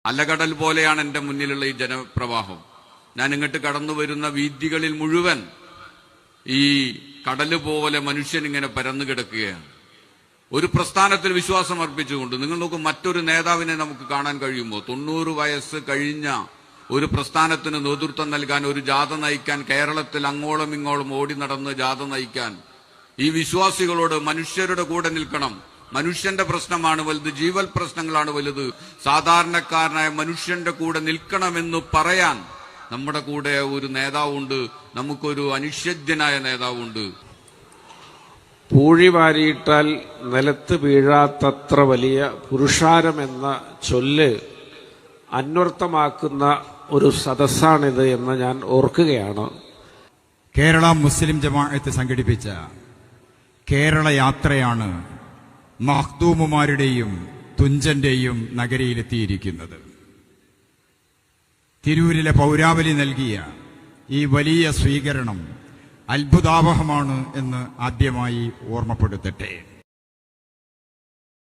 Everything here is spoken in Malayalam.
അലകടൽ പോലെയാണ് എൻ്റെ മുന്നിലുള്ള ഈ ജനപ്രവാഹം. ഞാൻ ഇങ്ങോട്ട് കടന്നു വരുന്ന വീഥികളിൽ മുഴുവൻ ഈ കടല് പോലെ മനുഷ്യൻ ഇങ്ങനെ പരന്നു കിടക്കുകയാണ്. ഒരു പ്രസ്ഥാനത്തിൽ വിശ്വാസം അർപ്പിച്ചുകൊണ്ട്. നിങ്ങൾ നോക്കും, മറ്റൊരു നേതാവിനെ നമുക്ക് കാണാൻ കഴിയുമോ? 90 വയസ്സ് കഴിഞ്ഞ ഒരു പ്രസ്ഥാനത്തിന് നേതൃത്വം നൽകാൻ, ഒരു ജാഥ നയിക്കാൻ, കേരളത്തിൽ അങ്ങോളം ഇങ്ങോളം ഓടി നടന്ന് ജാഥ നയിക്കാൻ ഈ വിശ്വാസികളോട് മനുഷ്യരുടെ കൂടെ നിൽക്കണം. മനുഷ്യന്റെ പ്രശ്നമാണ് വലുത്, ജീവൽ പ്രശ്നങ്ങളാണ് വലുത്. സാധാരണക്കാരനായ മനുഷ്യന്റെ കൂടെ നിൽക്കണമെന്ന് പറയാൻ നമ്മുടെ കൂടെ ഒരു നേതാവുണ്ട്. നമുക്കൊരു അനിഷേധ്യനായ നേതാവുണ്ട്. പൂഴി വാരിയിട്ടാൽ നിലത്ത് വീഴാത്തത്ര വലിയ പുരുഷാരമെന്ന ചൊല്ല് അന്വർത്ഥമാക്കുന്ന ഒരു സദസ്സാണിത് എന്ന് ഞാൻ ഓർക്കുകയാണ്. കേരള മുസ്ലിം ജമാഅത്ത് സംഘടിപ്പിച്ച കേരള യാത്രയാണ് മഖ്ദൂമുമാരുടെയും തുഞ്ചന്റെയും നഗരിയിലെത്തിയിരിക്കുന്നത്. തിരൂരിലെ പൗരാവലി നൽകിയ ഈ വലിയ സ്വീകരണം അത്ഭുതാവഹമാണ് എന്ന് ആദ്യമായി ഓർമ്മപ്പെടുത്തട്ടെ.